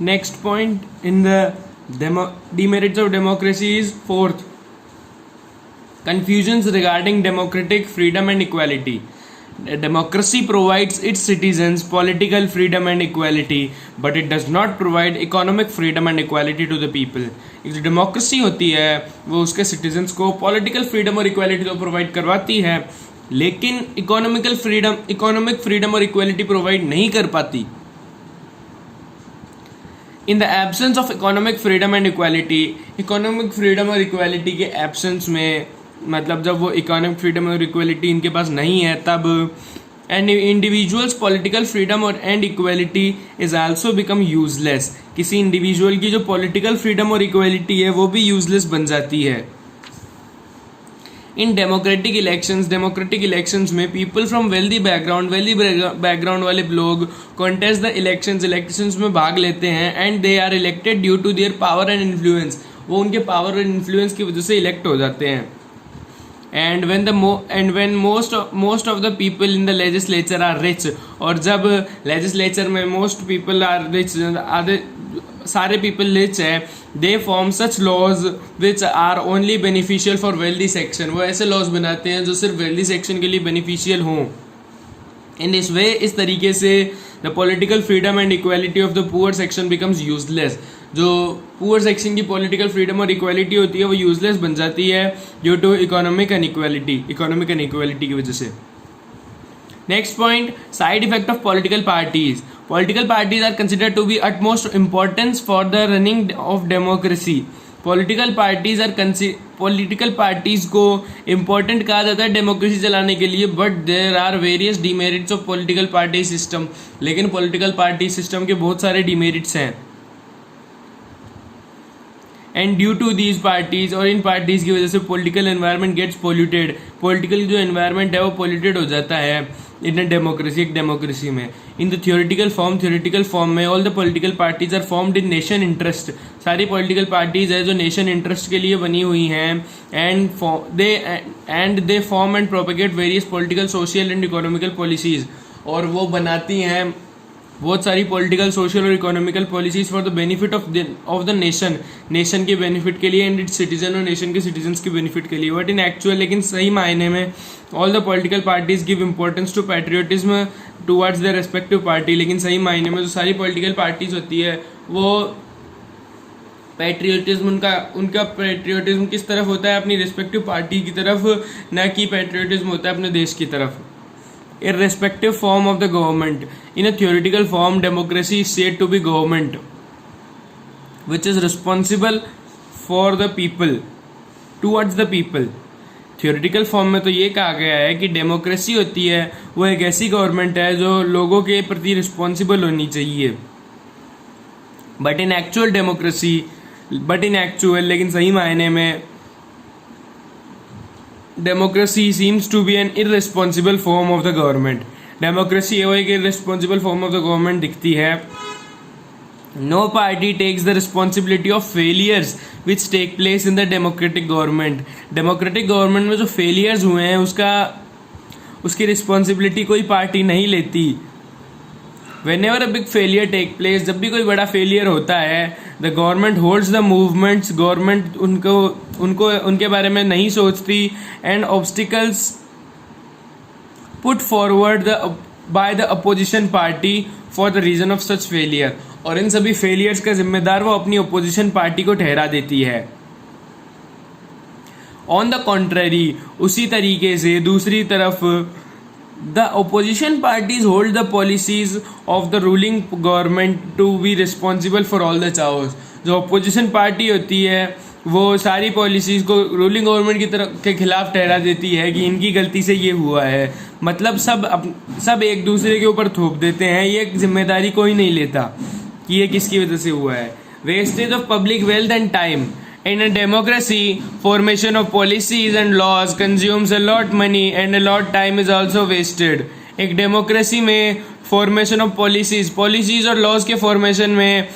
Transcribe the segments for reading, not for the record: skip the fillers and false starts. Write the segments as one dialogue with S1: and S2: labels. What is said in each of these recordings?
S1: Next point in the demerits of democracy is fourth, confusions regarding democratic freedom and equality. Democracy provides its citizens political freedom and equality, but it does not provide economic freedom and equality to the people. जो democracy होती है वो उसके citizens को political freedom और equality तो provide करवाती है, लेकिन इकोनॉमिक फ्रीडम और इक्वालिटी प्रोवाइड नहीं कर पाती. In the absence of economic freedom and economic freedom और इक्वालिटी के एब्सेंस में, मतलब जब वो इकोनॉमिक फ्रीडम और इक्वालिटी इनके पास नहीं है, तब एंड इंडिविजुअल्स पॉलिटिकल फ्रीडम और and equality is also become useless. किसी इंडिविजुअल की जो पॉलिटिकल फ्रीडम और इक्वालिटी है वो भी यूजलेस बन जाती है. इन डेमोक्रेटिक इलेक्शंस में पीपल फ्रॉम वेल्दी बैकग्राउंड वाले लोग कॉन्टेस्ट द इलेक्शंस में भाग लेते हैं, and they are elected due to their power and influence. वो उनके पावर और इन्फ्लुएंस की वजह से इलेक्ट हो जाते हैं. And when most of the people in the legislature are rich, और जब legislature में most people are rich, सारे people rich है, they form such laws which are only beneficial for wealthy section. वो ऐसे laws बनाते हैं जो सिर्फ wealthy section के लिए beneficial हों. In this way, इस तरीके से the political freedom and equality of the poor section becomes useless. जो पुअर सेक्शन की पॉलिटिकल फ्रीडम और इक्वालिटी होती है वो यूजलेस बन जाती है ड्यू टू इकोनॉमिक इनइक्वालिटी की वजह से. Next point, side effect of political parties are considered to be utmost importance for the running of democracy. Political parties को इम्पोर्टेंट कहा जाता है डेमोक्रेसी चलाने के लिए, but there are various demerits of political party system. लेकिन political party system के बहुत सारे डिमेरिट्स हैं. And due to these parties, और इन पार्टीज की वजह से political environment gets polluted. Political जो एनवायरनमेंट है वो पोल्यूटेड हो जाता है इन एक डेमोक्रेसी में. इन द थ्योरेटिकल फॉर्म में all the political parties are formed in nation interest. सारी पॉलिटिकल पार्टीज है जो नेशन इंटरेस्ट के लिए बनी हुई हैं, and they form and propagate various political, social and economical policies. और वो बनाती हैं बहुत सारी पॉलिटिकल, सोशल और economical policies for the benefit of the nation के बेनिफिट के लिए, एंड इट्स सिटीजन और नेशन के सिटीजन्स के बेनिफिट के लिए. बट इन एक्चुअल, लेकिन सही मायने में all the political parties give importance to patriotism towards the respective party. लेकिन सही मायने में जो सारी पॉलिटिकल पार्टीज होती है वो पैट्रियोटिज्म, उनका पैट्रियोटिज्म किस तरफ होता है, अपनी रेस्पेक्टिव पार्टी की तरफ, न कि पैट्रियोटिज्म होता है अपने देश की तरफ. Irrespective form of the government. In a theoretical form, democracy is said to be government which is responsible for the people, towards the people. Theoretical form में तो ये कहा गया है कि डेमोक्रेसी होती है वो एक ऐसी गवर्नमेंट है जो लोगों के प्रति रिस्पॉन्सिबल होनी चाहिए. बट इन एक्चुअल लेकिन सही मायने में democracy seems to be an irresponsible form of the government. Democracy वो एक irresponsible form of the government दिखती है. No party takes the responsibility of failures which take place in the democratic government. Democratic government में जो failures हुए हैं उसकी responsibility कोई पार्टी नहीं लेती. Whenever a big failure take place, जब भी कोई बड़ा फेलियर होता है, the government holds the movements, government उनके बारे में नहीं सोचती, and obstacles put forward by the opposition party for the reason of such failure. और इन सभी फेलियर्स का जिम्मेदार वो अपनी अपोजिशन पार्टी को ठहरा देती है. ऑन द कॉन्ट्ररी, उसी तरीके से दूसरी तरफ the opposition parties hold the policies of the ruling government to be responsible for all the chaos. जो opposition party होती है वो सारी पॉलिसीज़ को रूलिंग गवर्नमेंट की तरफ के खिलाफ ठहरा देती है कि इनकी गलती से ये हुआ है. मतलब सब एक दूसरे के ऊपर थोप देते हैं, ये जिम्मेदारी कोई नहीं लेता कि ये किसकी वजह से हुआ है. Wastage of public wealth and time. In a democracy, formation of policies and laws consumes a lot money and a lot time is also wasted. एक डेमोक्रेसी में फॉर्मेशन ऑफ पॉलिसीज और लॉज के फॉर्मेशन में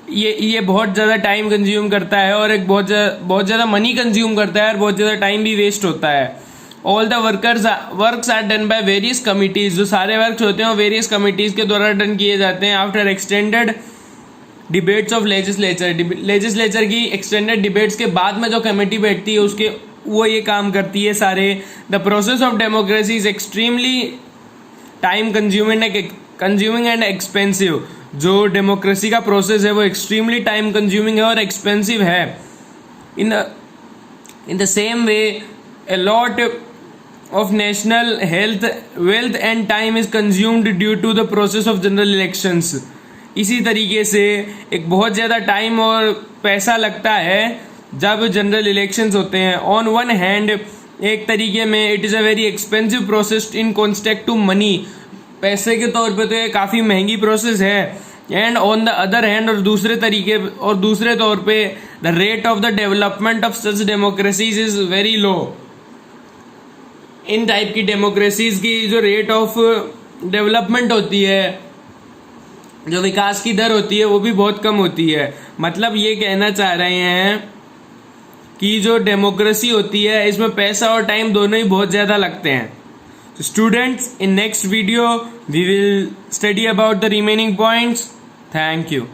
S1: ये बहुत ज़्यादा time consume करता है और एक बहुत ज़्यादा मनी कंज्यूम करता है और बहुत ज़्यादा टाइम भी वेस्ट होता है. All the works are done by various committees. जो सारे वर्क्स होते हैं वो वेरियस कमिटीज़ के द्वारा डन किए जाते हैं. After extended debates of legislature की एक्सटेंडेड डिबेट्स के बाद में जो कमेटी बैठती है उसके वो ये काम करती है सारे. The process of democracy is extremely time consuming and expensive. जो डेमोक्रेसी का प्रोसेस है वो एक्सट्रीमली टाइम कंज्यूमिंग है और एक्सपेंसिव है. In the same way a lot of national health, wealth and time is consumed due to the process of general elections. इसी तरीके से एक बहुत ज़्यादा टाइम और पैसा लगता है जब जनरल इलेक्शंस होते हैं. ऑन वन हैंड एक तरीके में it is a very expensive process in contact to money. पैसे के तौर पे तो ये काफ़ी महंगी प्रोसेस है. And on the other hand और दूसरे तौर पे the rate of the development of such democracies is very low. In type की डेमोक्रेसीज की जो रेट ऑफ डेवलपमेंट होती है, जो विकास की दर होती है, वो भी बहुत कम होती है. मतलब ये कहना चाह रहे हैं कि जो डेमोक्रेसी होती है इसमें पैसा और टाइम दोनों ही बहुत ज़्यादा लगते हैं. Students, in next video we will study about the remaining points. Thank you.